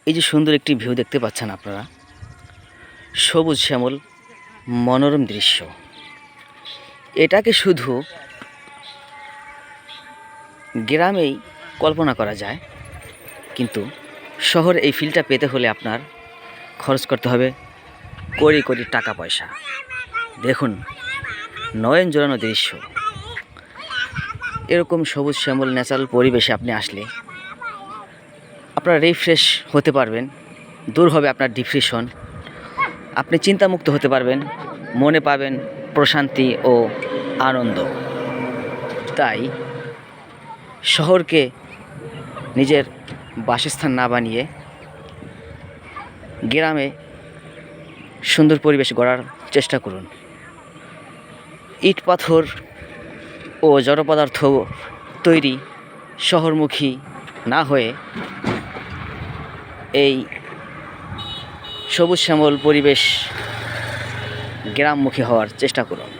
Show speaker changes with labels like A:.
A: এই যে সুন্দর একটি ভিউ দেখতে পাচ্ছেন আপনারা, সবুজ শ্যামল মনোরম দৃশ্য। এটাকে শুধু গ্রামেই কল্পনা করা যায়, কিন্তু শহরে এই ফিলটা পেতে হলে আপনার খরচ করতে হবে কোটি কোটি টাকা পয়সা। দেখুন, নয়ন জোড়ানো দৃশ্য। এরকম সবুজ শ্যামল ন্যাচারাল পরিবেশে আপনি আসলে আপনারা রিফ্রেশ হতে পারবেন, দূর হবে আপনার ডিপ্রেশন, আপনি চিন্তামুক্ত হতে পারবেন, মনে পাবেন প্রশান্তি ও আনন্দ। তাই শহরকে নিজের বাসস্থান না বানিয়ে গ্রামে সুন্দর পরিবেশ গড়ার চেষ্টা করুন। ইট পাথর ও জড় পদার্থ তৈরি শহরমুখী না হয়ে এই সবুজ শ্যামল পরিবেশ গ্রামমুখী হওয়ার চেষ্টা করুন।